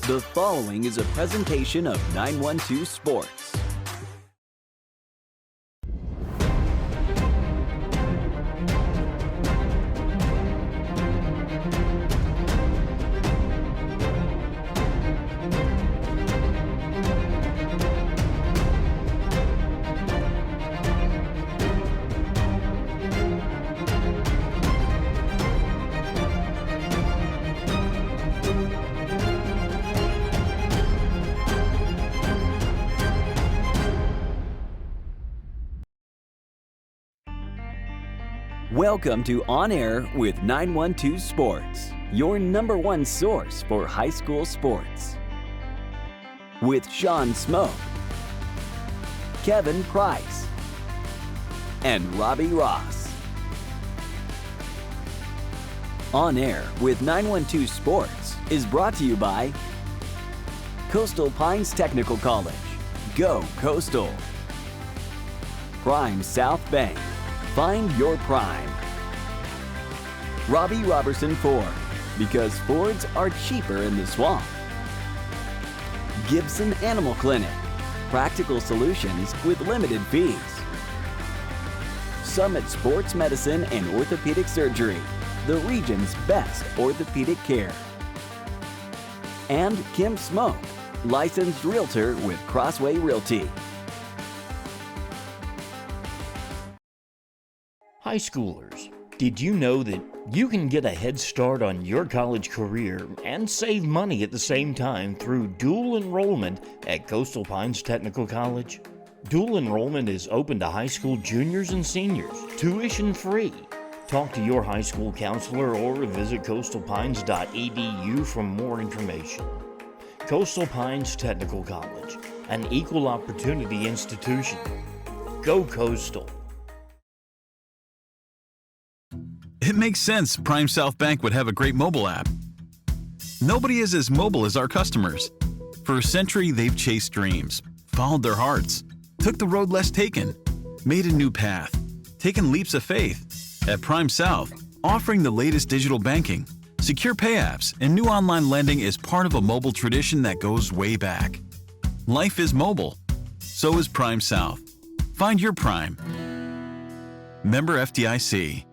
The following is a presentation of 912 Sports. Welcome to On Air with 912 Sports, your number one source for high school sports. With Sean Smoke, Kevin Price, and Robbie Ross. On Air with 912 Sports is brought to you by Coastal Pines Technical College. Go Coastal. Prime South Bank. Find your prime. Robbie Robertson Ford, because Fords are cheaper in the swamp. Gibson Animal Clinic, practical solutions with limited fees. Summit Sports Medicine and Orthopedic Surgery, the region's best orthopedic care. And Kim Smoke, licensed realtor with Crossway Realty. High schoolers, did you know that you can get a head start on your college career and save money at the same time through dual enrollment at Coastal Pines Technical College? Dual enrollment is open to high school juniors and seniors, tuition free. Talk to your high school counselor or visit coastalpines.edu for more information. Coastal Pines Technical College, an equal opportunity institution. Go Coastal. It makes sense Prime South Bank would have a great mobile app. Nobody is as mobile as our customers. For a century, they've chased dreams, followed their hearts, took the road less taken, made a new path, taken leaps of faith. At Prime South, offering the latest digital banking, secure pay apps, and new online lending is part of a mobile tradition that goes way back. Life is mobile. So is Prime South. Find your Prime. Member FDIC.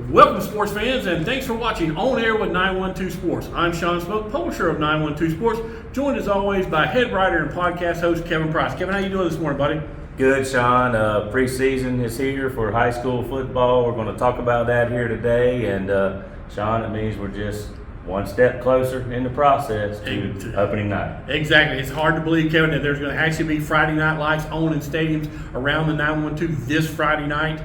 Welcome, sports fans, and thanks for watching On Air with 912 Sports. I'm Sean Smoke, publisher of 912 Sports, joined as always by head writer and podcast host Kevin Price. Kevin, how you doing this morning, buddy? Good, Sean. Preseason is here for high school football. We're going to talk about that here today, and Sean, it means we're just one step closer in the process to opening night. Exactly. It's hard to believe, Kevin, that there's going to actually be Friday night lights on in stadiums around the 912 this Friday night,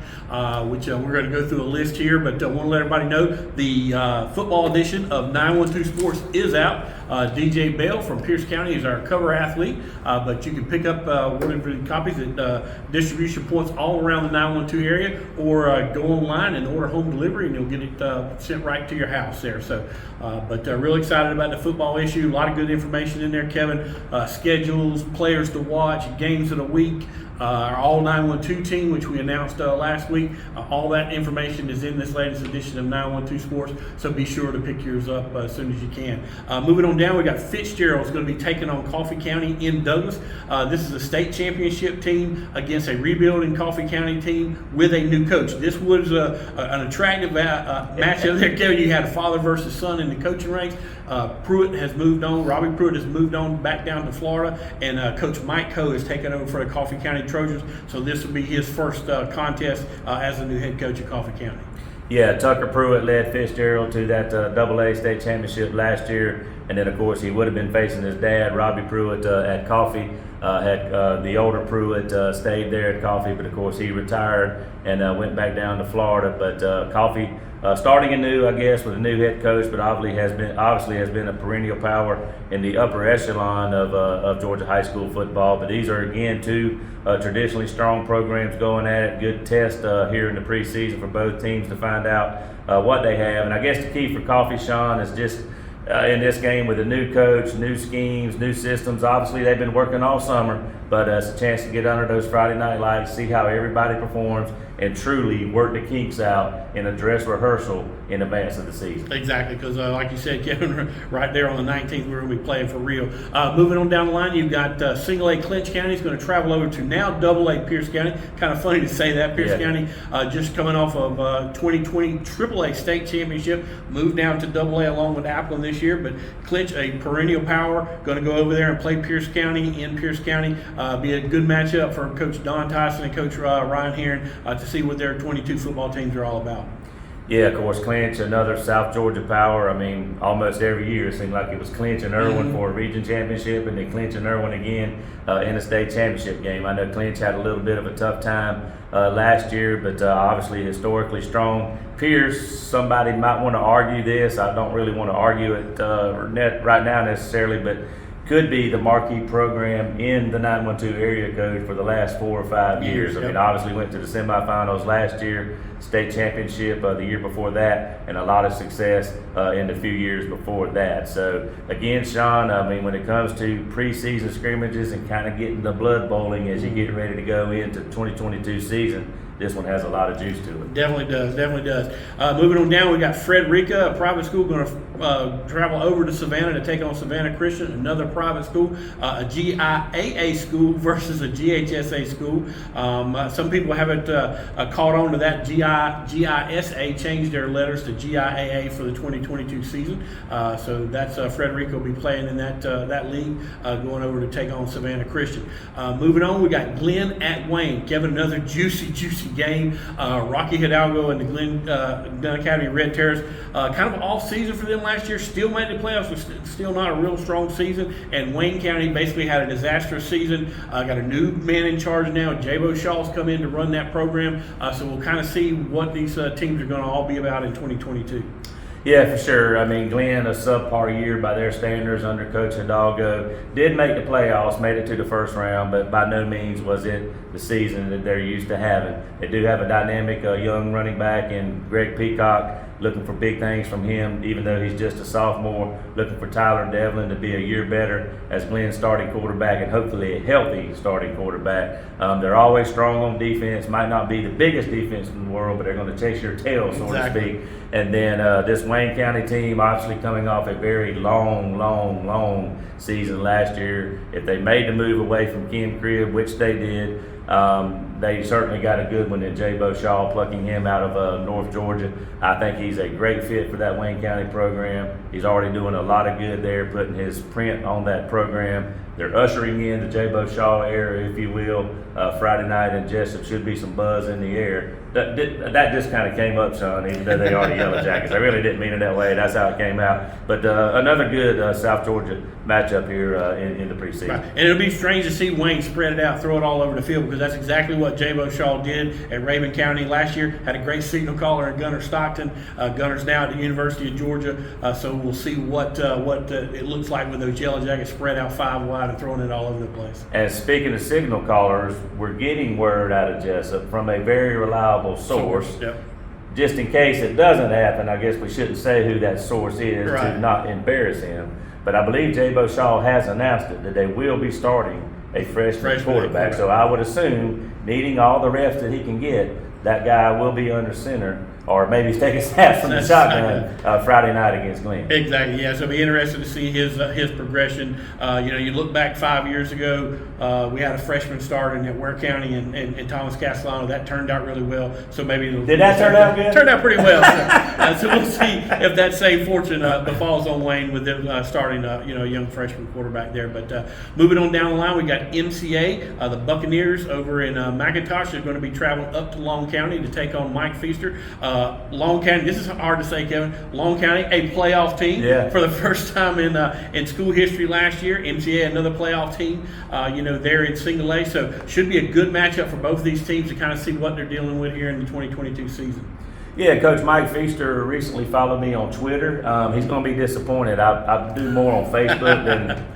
which we're going to go through a list here, but I want to let everybody know the football edition of 912 Sports is out. DJ Bell from Pierce County is our cover athlete, but you can pick up one of the copies at distribution points all around the 912 area, or go online and order home delivery, and you'll get it sent right to your house there. So, but real excited about the football issue. A lot of good information in there, Kevin. Schedules, players to watch, games of the week. Our all 912 team, which we announced last week, all that information is in this latest edition of 912 Sports, so be sure to pick yours up as soon as you can. Moving on down, we got Fitzgerald's going to be taking on Coffee County in Douglas. This is a state championship team against a rebuilding Coffee County team with a new coach. This was an attractive matchup there, Kevin. You had a father versus son in the coaching ranks. Pruitt has moved on. Robbie Pruitt has moved on back down to Florida, and Coach Mike Coe has taken over for the Coffee County Trojans. So this will be his first contest as the new head coach of Coffee County. Yeah, Tucker Pruitt led Fitzgerald to that AA state championship last year, and then of course he would have been facing his dad, Robbie Pruitt, at Coffee. The older Pruitt stayed there at Coffee, but of course he retired and went back down to Florida. But Coffee starting anew, I guess, with a new head coach, but obviously has been a perennial power in the upper echelon of Georgia high school football. But these are again two traditionally strong programs going at it. Good test here in the preseason for both teams to find out what they have. And I guess the key for Coffee, Sean, is just in this game with a new coach, new schemes, new systems. Obviously, they've been working all summer, but it's a chance to get under those Friday night lights, see how everybody performs, and truly work the kinks out in a dress rehearsal in advance of the season. Exactly, because like you said, Kevin, right there on the 19th, we're going to be playing for real. Moving on down the line, you've got Single A Clinch County is going to travel over to now Double A Pierce County. Kind of funny to say that. Pierce County just coming off of 2020 AAA state championship, moved down to Double A along with Appleton this year, but Clinch, a perennial power, going to go over there and play Pierce County in Pierce County. Be a good matchup for Coach Don Tyson and Coach Ryan Heron to see what their 22 football teams are all about. Yeah, of course, Clinch, another South Georgia power. I mean, almost every year it seemed like it was Clinch and Irwin for a region championship, and then Clinch and Irwin again in a state championship game. I know Clinch had a little bit of a tough time last year, but obviously historically strong. Pierce, somebody might want to argue this. I don't really want to argue it right now necessarily, but could be the marquee program in the 912 area code for the last 4 or 5 years. I mean, obviously went to the semifinals last year, state championship the year before that, and a lot of success in the few years before that. So again, Sean, I mean, when it comes to preseason scrimmages and kind of getting the blood bowling as you get ready to go into 2022 season, this one has a lot of juice to it. Definitely does. Moving on down, we got Frederica, a private school, going to travel over to Savannah to take on Savannah Christian, another private school, a GIAA school versus a GHSA school. Some people haven't caught on to that. GISA changed their letters to GIAA for the 2022 season. So that's Frederica will be playing in that league, going over to take on Savannah Christian. Moving on, we got Glenn at Wayne. Kevin, another juicy game. Rocky Hidalgo and the Glen Academy Red Terrace, kind of off season for them last year. Still made the playoffs, but still not a real strong season. And Wayne County basically had a disastrous season. Got a new man in charge now. Jabo Shaw's come in to run that program. So we'll kind of see what these teams are going to all be about in 2022. Yeah, for sure. I mean, Glenn, a subpar year by their standards under Coach Hidalgo, did make the playoffs, made it to the first round, but by no means was it the season that they're used to having. They do have a dynamic young running back in Greg Peacock, looking for big things from him, even though he's just a sophomore, looking for Tyler Devlin to be a year better as Glenn's starting quarterback and hopefully a healthy starting quarterback. They're always strong on defense, might not be the biggest defense in the world, but they're going to chase your tail, so to speak. And then this Wayne County team, obviously coming off a very long season last year. If they made the move away from Kim Cribb, which they did, they certainly got a good one in Jabo Shaw, plucking him out of North Georgia. I think he's a great fit for that Wayne County program. He's already doing a lot of good there, putting his print on that program. They're ushering in the Jabo Shaw era, if you will, Friday night in Jessup. Should be some buzz in the air. That just kind of came up, Sean, even though they are the Yellow Jackets. I really didn't mean it that way. That's how it came out. But another good South Georgia matchup here in the preseason. Right. And it'll be strange to see Wayne spread it out, throw it all over the field, because that's exactly what Jabo Shaw did at Raven County last year. Had a great signal caller in Gunner Stockton. Gunner's now at the University of Georgia. So we'll see what it looks like with those Yellow Jackets spread out 5 wide and throwing it all over the place. And speaking of signal callers, we're getting word out of Jessup from a very reliable source. Yep. Just in case it doesn't happen, I guess we shouldn't say who that source is to not embarrass him. But I believe Jabo Shaw has announced it, that they will be starting a freshman quarterback. So I would assume, needing all the reps that he can get, that guy will be under center, or maybe take a snap from the shotgun Friday night against Glenn. Exactly, yeah. So it'll be interesting to see his progression. You look back 5 years ago, we had a freshman starting at Ware County and Thomas Castellano. That turned out really well. So maybe did that turn out good? Turned out pretty well. So we'll see if that same fortune befalls on Wayne with them starting a young freshman quarterback there. But moving on down the line, we got MCA. The Buccaneers over in McIntosh are going to be traveling up to Long County to take on Mike Feaster. Long County, this is hard to say, Kevin. Long County, a playoff team for the first time in school history last year. MCA, another playoff team, there in Single A. So should be a good matchup for both of these teams to kind of see what they're dealing with here in the 2022 season. Yeah, Coach Mike Feaster recently followed me on Twitter. He's going to be disappointed. I do more on Facebook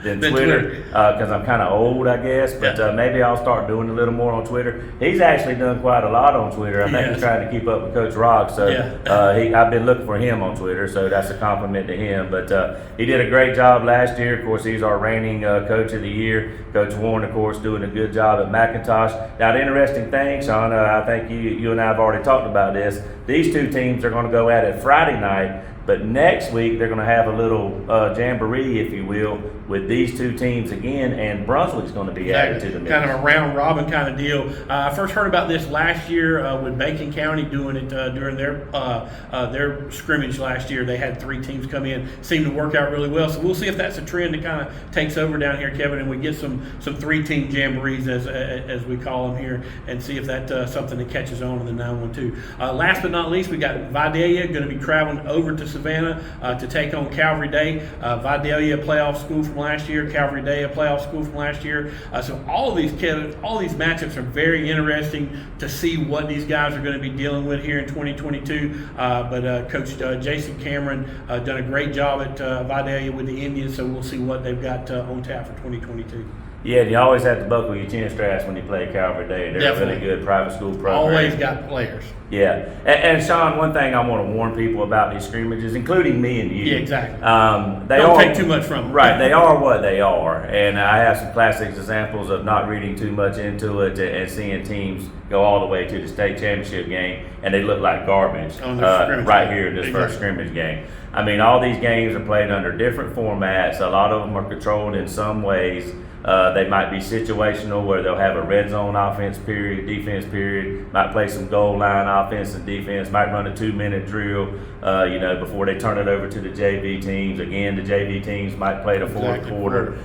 than Twitter because I'm kind of old, I guess. But maybe I'll start doing a little more on Twitter. He's actually done quite a lot on Twitter. I think he's trying to keep up with Coach Rock. So I've been looking for him on Twitter, so that's a compliment to him. But he did a great job last year. Of course, he's our reigning Coach of the Year. Coach Warren, of course, doing a good job at McIntosh. Now, the interesting thing, Sean, I think you and I have already talked about this. These two teams are going to go at it Friday night, but next week they're going to have a little jamboree, if you will, with these two teams again, and Brunswick's going to be added to the mix. Kind of a round robin kind of deal. I first heard about this last year with Bacon County doing it during their scrimmage last year. They had 3 teams come in, seemed to work out really well. So we'll see if that's a trend that kind of takes over down here, Kevin, and we get some 3-team jamborees as we call them here, and see if that's something that catches on in the 912. Last but not least, we got Vidalia going to be traveling over to Savannah to take on Calvary Day. Vidalia, a playoff school from last year. Calvary Day, a playoff school from last year. So all these matchups are very interesting to see what these guys are going to be dealing with here in 2022. But Coach Jason Cameron done a great job at Vidalia with the Indians, so we'll see what they've got on tap for 2022. Yeah, you always have to buckle your chin straps when you play Calvary Day. They're Definitely. a really good private school program. Always got players. Yeah, and Sean, one thing I want to warn people about these scrimmages, including me and you. Yeah, exactly. They Don't are, take too much from them. Right, they are what they are, and I have some classic examples of not reading too much into it and seeing teams go all the way to the state championship game, and they look like garbage right here in this first scrimmage game. I mean, all these games are played under different formats. A lot of them are controlled in some ways. They might be situational, where they'll have a red zone offense period, defense period, might play some goal line offense and defense, might run a 2-minute drill, before they turn it over to the JV teams. Again, the JV teams might play the fourth quarter.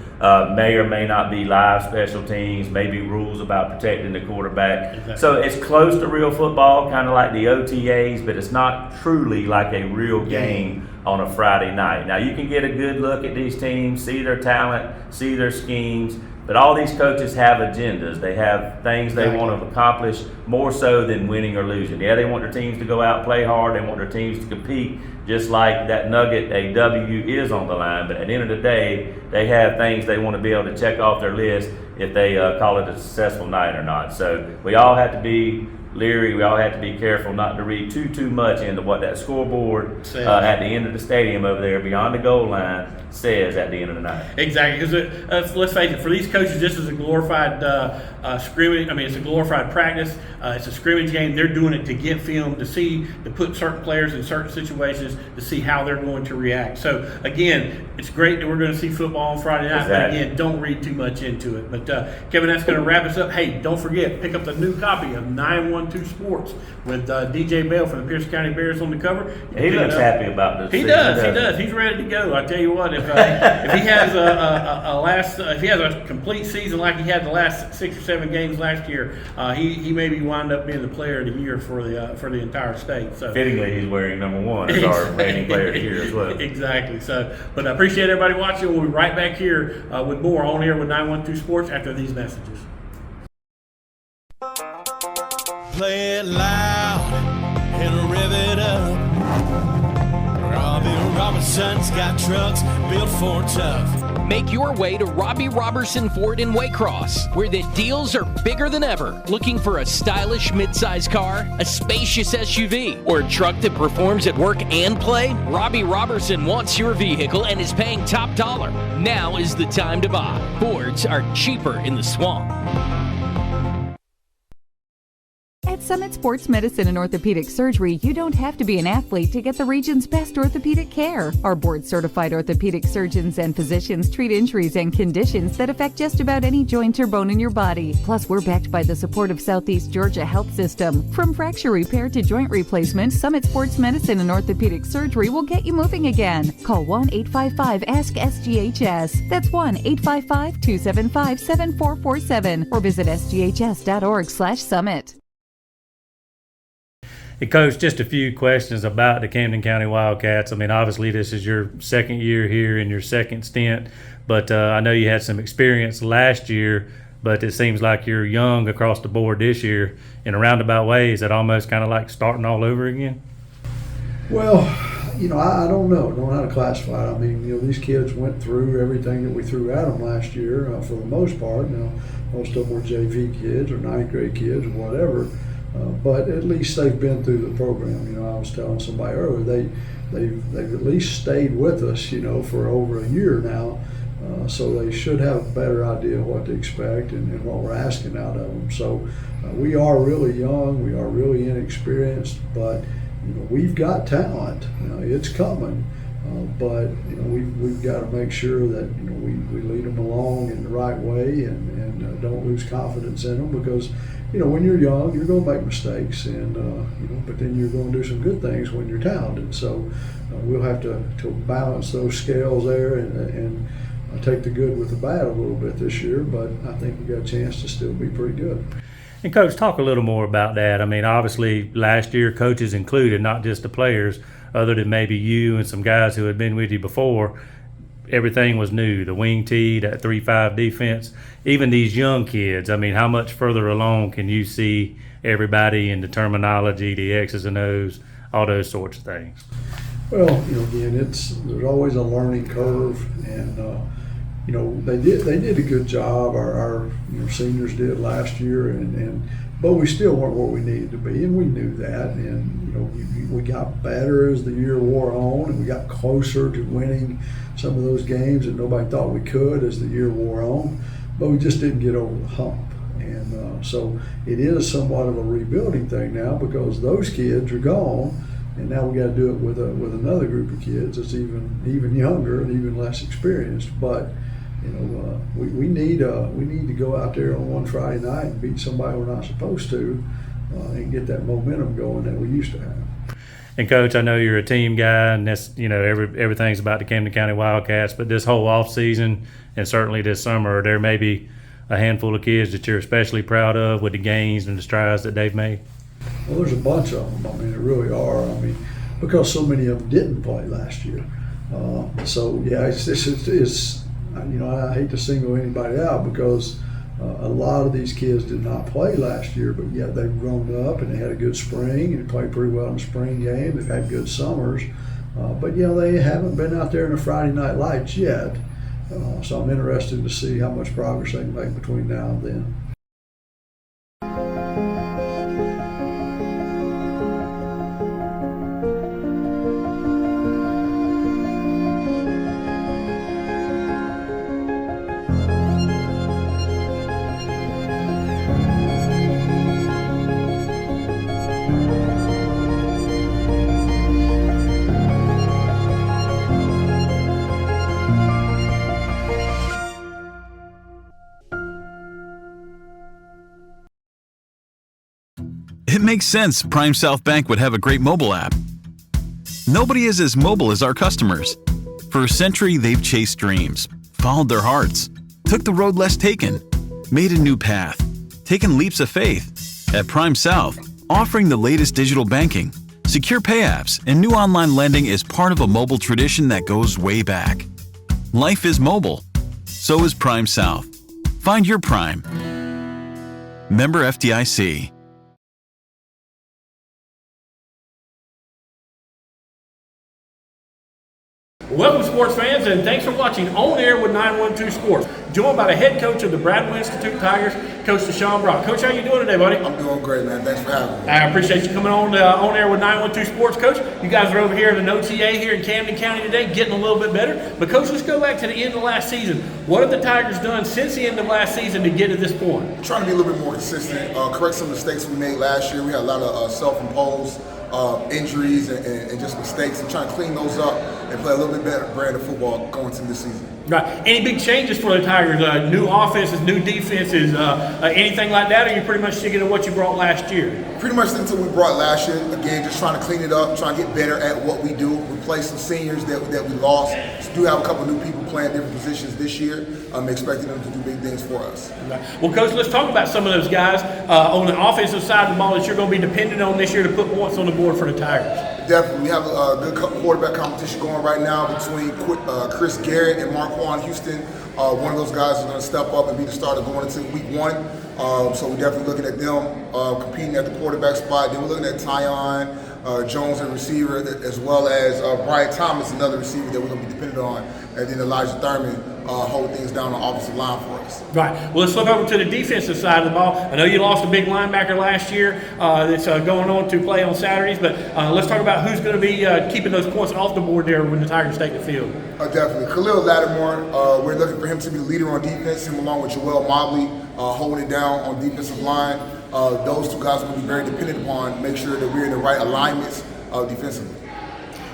May or may not be live special teams, maybe rules about protecting the quarterback. Exactly. So it's close to real football, kind of like the OTAs, but it's not truly like a real game on a Friday night. Now, you can get a good look at these teams, see their talent, see their schemes, but all these coaches have agendas. They have things they want to accomplish more so than winning or losing. Yeah, they want their teams to go out and play hard. They want their teams to compete, just like that nugget, a W is on the line. But at the end of the day, they have things they want to be able to check off their list if they call it a successful night or not. So we all have to be leery. We all have to be careful not to read too much into what that scoreboard at the end of the stadium over there beyond the goal line says at the end of the night. Exactly, because let's face it, for these coaches, this is a glorified scrimmage. I mean, it's a glorified practice. It's a scrimmage game. They're doing it to get film, to put certain players in certain situations, to see how they're going to react. So again, it's great that we're going to see football on Friday night. Exactly. But again, don't read too much into it. But Kevin, that's going to wrap us up. Hey, don't forget, pick up the new copy of 912 Sports with DJ Bell from the Pierce County Bears on the cover. He looks happy about this. He does. He's ready to go. I tell you what, if he has if he has a complete season like he had the last 6 or 7 games last year, he maybe wind up being the player of the year for the entire state. So fittingly, he's wearing number 1 as our reigning player of the year as well. Exactly. So, but I appreciate everybody watching. We'll be right back here with more On Air with 912 Sports after these messages. Play it loud and rev it up. Robbie Robertson's got trucks built for tough. Make your way to Robbie Robertson Ford in Waycross, where the deals are bigger than ever. Looking for a stylish midsize car, a spacious SUV, or a truck that performs at work and play? Robbie Robertson wants your vehicle and is paying top dollar. Now is the time to buy. Fords are cheaper in the swamp. At Summit Sports Medicine and Orthopedic Surgery, you don't have to be an athlete to get the region's best orthopedic care. Our board-certified orthopedic surgeons and physicians treat injuries and conditions that affect just about any joint or bone in your body. Plus, we're backed by the support of Southeast Georgia Health System. From fracture repair to joint replacement, Summit Sports Medicine and Orthopedic Surgery will get you moving again. Call 1-855-ASK-SGHS. That's 1-855-275-7447 or visit sghs.org/summit. Hey, Coach, just a few questions about the Camden County Wildcats. I mean, obviously this is your second year here in your second stint, but I know you had some experience last year, but it seems like you're young across the board this year in a roundabout way. Is that almost kind of like starting all over again? Well, I don't know how to classify it. I mean, these kids went through everything that we threw at them last year for the most part. Most of them were JV kids or ninth grade kids or whatever. But at least they've been through the program. I was telling somebody earlier, they've at least stayed with us, for over a year now. So they should have a better idea of what to expect and what we're asking out of them. So we are really young, we are really inexperienced, but we've got talent. It's coming, but we've got to make sure that we lead them along in the right way and don't lose confidence in them, because when you're young, you're going to make mistakes, and but then you're going to do some good things when you're talented. So we'll have to balance those scales there and take the good with the bad a little bit this year, but I think we got a chance to still be pretty good. And Coach, talk a little more about that. I mean, obviously last year, coaches included, not just the players, other than maybe you and some guys who had been with you before, everything was new. The wing tee, that 3-5 defense, even these young kids. I mean, how much further along can you see everybody in the terminology, the X's and O's, all those sorts of things? Well, again, there's always a learning curve, and they did a good job. Our seniors did last year, but we still weren't where we needed to be, and we knew that. And we got better as the year wore on, and we got closer to winning some of those games that nobody thought we could as the year wore on. But we just didn't get over the hump, and so it is somewhat of a rebuilding thing now, because those kids are gone. And now we got to do it with another group of kids that's even younger and even less experienced. But we need to go out there on one Friday night and beat somebody we're not supposed to, and get that momentum going that we used to have. And Coach, I know you're a team guy, and that's everything's about the Camden County Wildcats. But this whole off season, and certainly this summer, there may be a handful of kids that you're especially proud of with the gains and the strides that they've made. Well, there's a bunch of them. I mean, there really are. I mean, because so many of them didn't play last year. So yeah, it's I hate to single anybody out, because a lot of these kids did not play last year, but yet they've grown up and they had a good spring and played pretty well in the spring game. They've had good summers, but they haven't been out there in the Friday night lights yet. So I'm interested to see how much progress they can make between now and then. It makes sense Prime South Bank would have a great mobile app. Nobody is as mobile as our customers. For a century, they've chased dreams, followed their hearts, took the road less taken, made a new path, taken leaps of faith. At Prime South, offering the latest digital banking, secure pay apps, and new online lending is part of a mobile tradition that goes way back. Life is mobile. So is Prime South. Find your Prime. Member FDIC. Welcome, sports fans, and thanks for watching On Air with 912 Sports. Joined by the head coach of the Bradwell Institute Tigers, Coach Deshaun Brock. Coach, how you doing today, buddy? I'm doing great, man. Thanks for having me. I appreciate you coming on Air with 912 Sports, Coach. You guys are over here at an OTA here in Camden County today, getting a little bit better. But, Coach, let's go back to the end of last season. What have the Tigers done since the end of last season to get to this point? Trying to be a little bit more consistent, correct some mistakes we made last year. We had a lot of self-imposed injuries and just mistakes, and trying to clean those up and play a little bit better brand of football going into this season. Right. Any big changes for the Tigers? New offenses, new defenses, anything like that? Or are you pretty much sticking to what you brought last year? Pretty much until we brought last year. Again, just trying to clean it up, trying to get better at what we do, replace some seniors that we lost. So do have a couple new people playing different positions this year. I'm expecting them to do big things for us. Right. Well, Coach, let's talk about some of those guys on the offensive side of the ball that you're going to be dependent on this year to put points on the board for the Tigers. Definitely. We have a good quarterback competition going right now between Chris Garrett and Marquand Houston. One of those guys is going to step up and be the starter going into week 1. So we're definitely looking at them competing at the quarterback spot. Then we're looking at Tyon Jones, a receiver, as well as Brian Thomas, another receiver that we're going to be dependent on. And then Elijah Thurman hold things down on the offensive line for us. Right. Well, let's look over to the defensive side of the ball. I know you lost a big linebacker last year that's going on to play on Saturdays, but let's talk about who's going to be keeping those points off the board there when the Tigers take the field. Definitely. Khalil Lattimore, we're looking for him to be the leader on defense, him along with Joel Mobley holding it down on defensive line. Those two guys will be very dependent upon, make sure that we're in the right alignments defensively.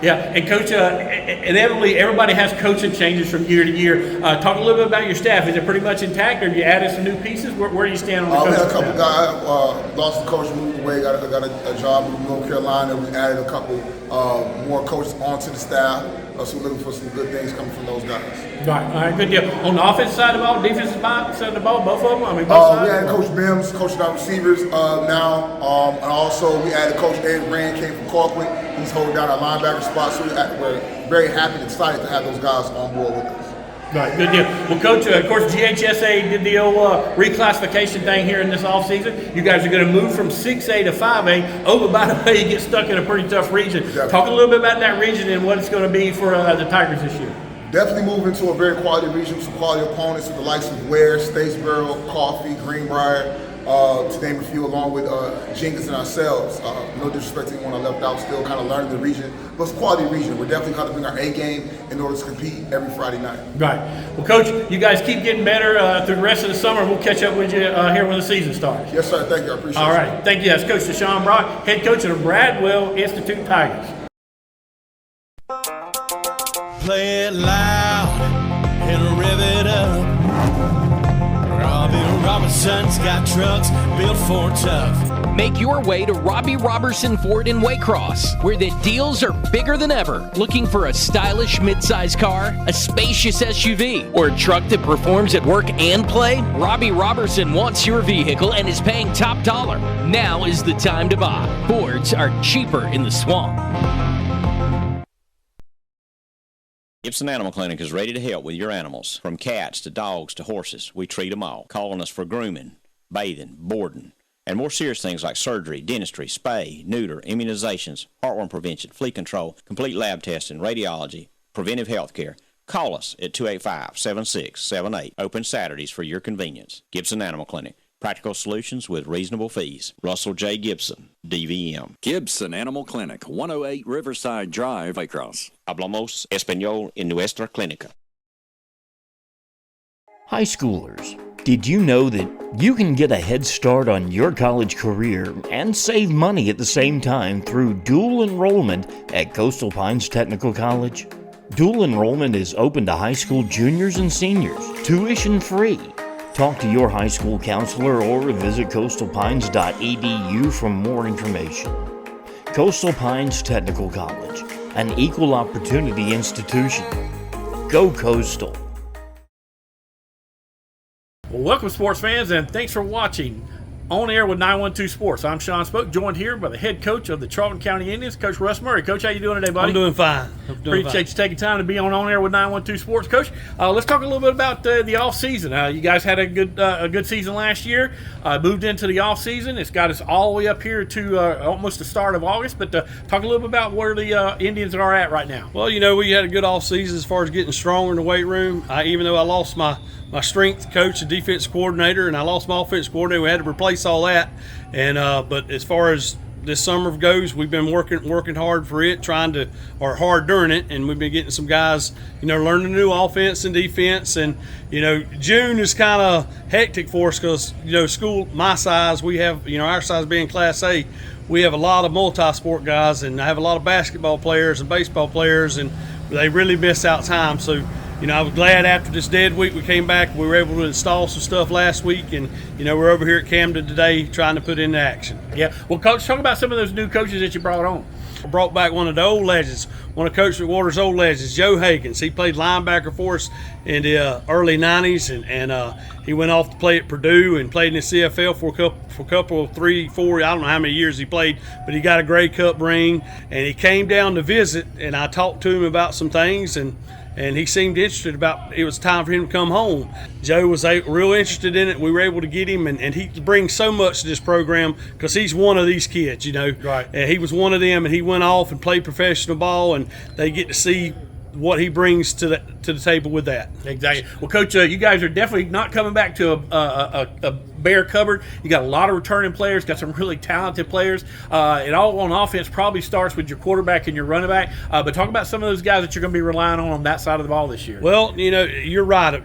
Yeah, and Coach, inevitably everybody has coaching changes from year to year. Talk a little bit about your staff. Is it pretty much intact, or have you added some new pieces? Where do you stand on the coaching? We had a couple guys, lost the coach, moved away, got a job in North Carolina. We added a couple more coaches onto the staff. So we're looking for some good things coming from those guys. Right, all right, good deal. On the offensive side of the ball, defensive side of the ball, both of them? I mean, both sides? We added Coach Mims, coaching our receivers now. And also we added Coach Ed Rand, came from Colquitt. He's holding down our linebacker spot. So we're very happy and excited to have those guys on board with us. Right, good deal. Well, Coach, of course, GHSA did the old reclassification thing here in this offseason. You guys are going to move from 6A to 5A. Oh, but by the way, you get stuck in a pretty tough region. Definitely. Talk a little bit about that region and what it's going to be for the Tigers this year. Definitely moving into a very quality region with some quality opponents with the likes of Ware, Statesboro, Coffee, Greenbrier, to name a few, along with Jenkins and ourselves. No disrespect to anyone I left out, still kind of learning the region, but it's a quality region. We're definitely going to bring our A game in order to compete every Friday night. Right. Well, Coach, you guys keep getting better through the rest of the summer. We'll catch up with you here when the season starts. Yes, sir. Thank you. I appreciate it. All right. Thank you. That's Coach Deshaun Brock, head coach of the Bradwell Institute Tigers. Play it loud and rev it up. Robbie Robinson's got trucks built for tough. Make your way to Robbie Robertson Ford in Waycross, where the deals are bigger than ever. Looking for a stylish midsize car, a spacious SUV, or a truck that performs at work and play? Robbie Robertson wants your vehicle and is paying top dollar. Now is the time to buy. Fords are cheaper in the swamp. Gibson Animal Clinic is ready to help with your animals. From cats to dogs to horses, we treat them all. Call on us for grooming, bathing, boarding, and more serious things like surgery, dentistry, spay, neuter, immunizations, heartworm prevention, flea control, complete lab testing, radiology, preventive health care. Call us at 285-7678. Open Saturdays for your convenience. Gibson Animal Clinic. Practical solutions with reasonable fees. Russell J. Gibson, DVM. Gibson Animal Clinic, 108 Riverside Drive, Waycross. Hablamos español en nuestra clínica. High schoolers, did you know that you can get a head start on your college career and save money at the same time through dual enrollment at Coastal Pines Technical College? Dual enrollment is open to high school juniors and seniors, tuition free. Talk to your high school counselor or visit coastalpines.edu for more information. Coastal Pines Technical College, an equal opportunity institution. Go Coastal. Well, welcome, sports fans, and thanks for watching On Air with 912 Sports. I'm Sean Spoke, joined here by the head coach of the Charlton County Indians, Coach Russ Murray. Coach, how you doing today, buddy? I'm doing fine. Appreciate you taking time to be on Air with 912 Sports. Coach, let's talk a little bit about the off season. You guys had a good season last year. Moved into the off season. It's got us all the way up here to almost the start of August. But talk a little bit about where the Indians are at right now. Well, we had a good off season as far as getting stronger in the weight room. Even though I lost my strength coach and defense coordinator, and I lost my offense coordinator, we had to replace all that. And but as far as this summer goes, we've been working hard for it, hard during it, and we've been getting some guys, learning new offense and defense. And June is kind of hectic for us because school my size, we have our size being Class A, we have a lot of multi-sport guys, and I have a lot of basketball players and baseball players, and they really miss out time. So I was glad after this dead week we came back. We were able to install some stuff last week, and we're over here at Camden today trying to put into action. Yeah. Well, Coach, talk about some of those new coaches that you brought on. I brought back one of the old legends, one of Coach McWater's old legends, Joe Higgins. He played linebacker for us in the early 90s, and he went off to play at Purdue and played in the CFL for a couple of 3, 4, I don't know how many years he played, but he got a Grey Cup ring, and he came down to visit, and I talked to him about some things, and he seemed interested about it was time for him to come home. Joe was real interested in it. We were able to get him, and he brings so much to this program because he's one of these kids, Right. And he was one of them, and he went off and played professional ball, and they get to see what he brings to the table with that. Exactly. Well, Coach, you guys are definitely not coming back to a bare cupboard. You got a lot of returning players, got some really talented players. It all on offense probably starts with your quarterback and your running back. But talk about some of those guys that you're going to be relying on that side of the ball this year. Well, you're right.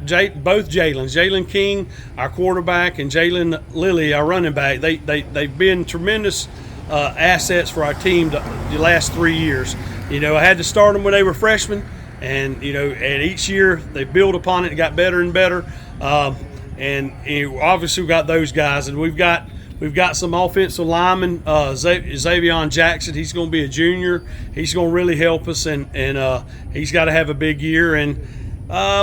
Both Jalen King, our quarterback, and Jalen Lilly, our running back, they've been tremendous assets for our team the last 3 years. I had to start them when they were freshmen, and and each year they built upon it and got better and better. And obviously we've got those guys, and we've got some offensive linemen. Xavier Jackson, he's going to be a junior. He's going to really help us, and he's got to have a big year. And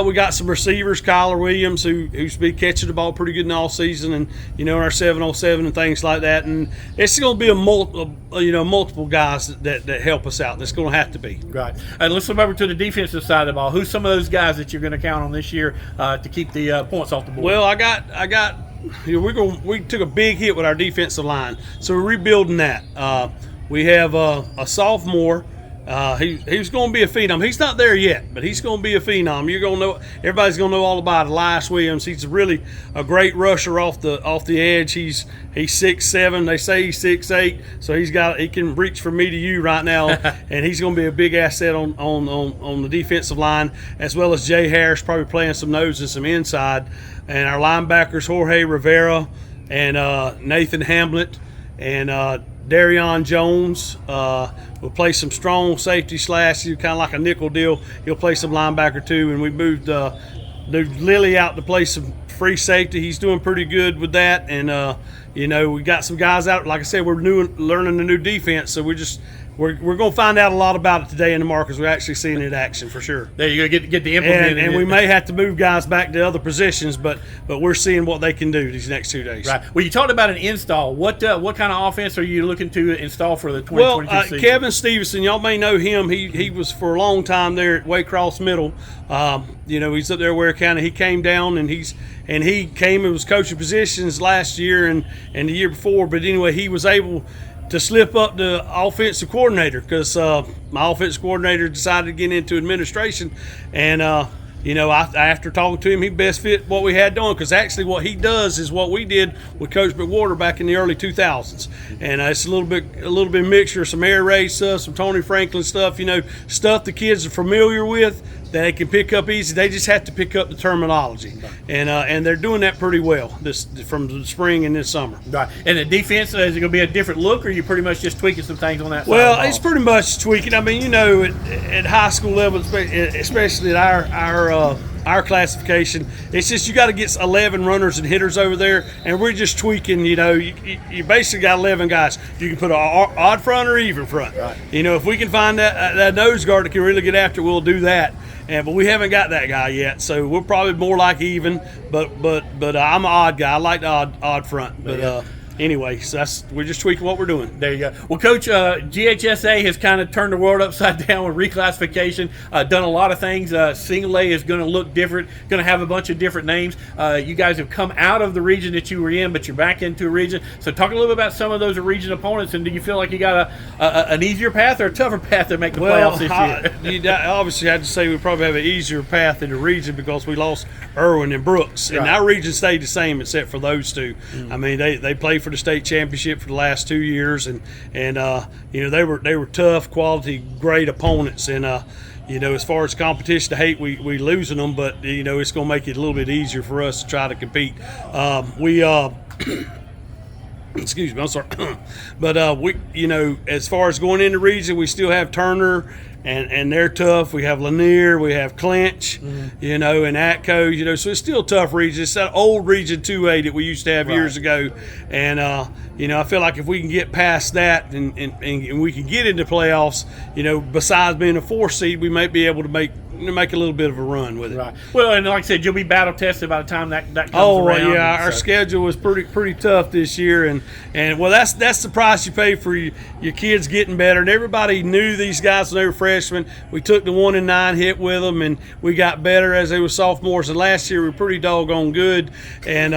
we got some receivers, Kyler Williams, who's been catching the ball pretty good in all season, and in our 707 and things like that. And it's going to be multiple guys that help us out. That's going to have to be right. And let's flip over to the defensive side of the ball. Who's some of those guys that you're going to count on this year to keep the points off the board? Well, I got. We took a big hit with our defensive line, so we're rebuilding that. We have a sophomore. He's going to be a phenom. He's not there yet, but he's going to be a phenom. You're going to know. Everybody's going to know all about Elias Williams. He's really a great rusher off the edge. He's 6'7". They say he's 6'8". So he can reach from me to you right now, and he's going to be a big asset on the defensive line, as well as Jay Harris probably playing some nose and some inside, and our linebackers Jorge Rivera and Nathan Hamlet and Darion Jones will play some strong safety slash, kind of like a nickel deal. He'll play some linebacker too, and we moved Lilly out to play some free safety. He's doing pretty good with that, and we got some guys out. Like I said, we're learning the new defense, so we're going to find out a lot about it today in the markets. We're actually seeing it in action for sure. There you go, get the implement. And we may have to move guys back to other positions, but we're seeing what they can do these next 2 days. Right. Well, you talked about an install. What kind of offense are you looking to install for the 2022 season? Kevin Stevenson, y'all may know him. He was for a long time there at Waycross Middle. He's up there at Ware County. He came down and he came and was coaching positions last year and the year before. But anyway, he was able to slip up to offensive coordinator because my offensive coordinator decided to get into administration, and after talking to him, he best fit what we had done, because actually what he does is what we did with Coach McWhorter back in the early 2000s, and it's a little bit mixture of some air raid stuff, some Tony Franklin stuff, stuff the kids are familiar with that they can pick up easy. They just have to pick up the terminology, and they're doing that pretty well from the spring and this summer. Right. And the defense, is it going to be a different look, or are you pretty much just tweaking some things on that side? Well, it's pretty much tweaking. I mean, at high school level, especially at our classification, it's just you got to get 11 runners and hitters over there, and we're just tweaking. You basically got 11 guys. You can put an odd front or even front. Right. If we can find that nose guard that can really get after it, we'll do that. But we haven't got that guy yet, so we're probably more like even. But I'm an odd guy. I like the odd front. But anyway, so we're just tweaking what we're doing. There you go. Well, Coach, GHSA has kind of turned the world upside down with reclassification, done a lot of things. Single A is going to look different, going to have a bunch of different names. You guys have come out of the region that you were in, but you're back into a region. So talk a little bit about some of those region opponents, and do you feel like you got an easier path or a tougher path to make the playoffs this year? You obviously had to say we probably have an easier path in the region because we lost Irwin and Brooks, and our region stayed the same except for those two. I mean, they played for the state championship for the last 2 years, and they were tough, quality, great opponents, and as far as competition to hate, we losing them, but it's going to make it a little bit easier for us to try to compete. Excuse me, I'm sorry, but we as far as going in the region, we still have Turner. And they're tough. We have Lanier, we have Clinch, and Atco, so it's still a tough region. It's that old Region 2A that we used to have years ago. And, I feel like if we can get past that and we can get into playoffs, besides being a 4 seed, we might be able to make a little bit of a run with it. Right. Well, and like I said, you'll be battle tested by the time that comes around. Our schedule was pretty tough this year, and that's the price you pay for your kids getting better. And everybody knew these guys when they were freshmen. freshmen. We took the 1-9 hit with them, and we got better as they were sophomores. And last year we were pretty doggone good, and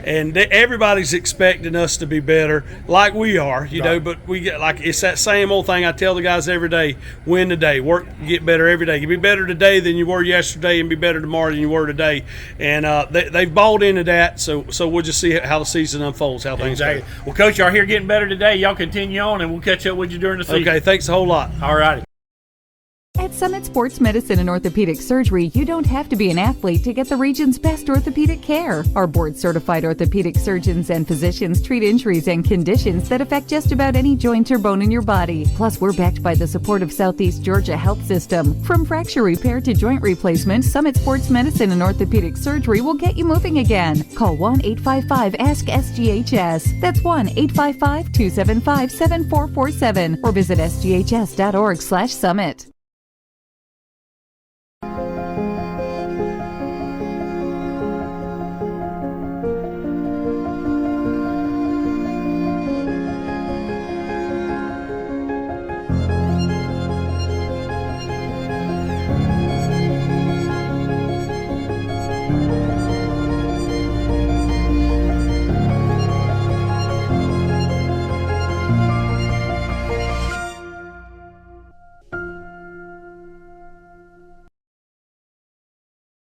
everybody's expecting us to be better, like we are, you know. But we get it's that same old thing I tell the guys every day: win today, work, get better every day. You be better today than you were yesterday, and be better tomorrow than you were today. And they've bought into that. So we'll just see how the season unfolds, how things go. Well, Coach, y'all here getting better today. Y'all continue on, and we'll catch up with you during the season. Okay, thanks a whole lot. All righty. At Summit Sports Medicine and Orthopedic Surgery, you don't have to be an athlete to get the region's best orthopedic care. Our board-certified orthopedic surgeons and physicians treat injuries and conditions that affect just about any joint or bone in your body. Plus, we're backed by the support of Southeast Georgia Health System. From fracture repair to joint replacement, Summit Sports Medicine and Orthopedic Surgery will get you moving again. Call 1-855-ASK-SGHS. That's 1-855-275-7447 or visit sghs.org/summit.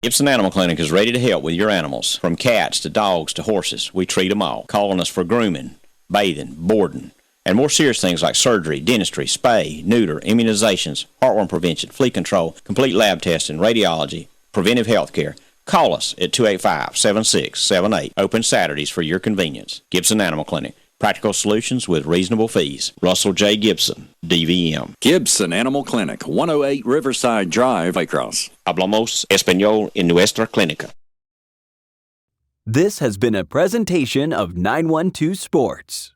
Gibson Animal Clinic is ready to help with your animals. From cats to dogs to horses, we treat them all. Call on us for grooming, bathing, boarding, and more serious things like surgery, dentistry, spay, neuter, immunizations, heartworm prevention, flea control, complete lab testing, radiology, preventive health care. Call us at 285-7678. Open Saturdays for your convenience. Gibson Animal Clinic. Practical solutions with reasonable fees. Russell J. Gibson, DVM. Gibson Animal Clinic, 108 Riverside Drive, Waycross. Hablamos español en nuestra clínica. This has been a presentation of 912 Sports.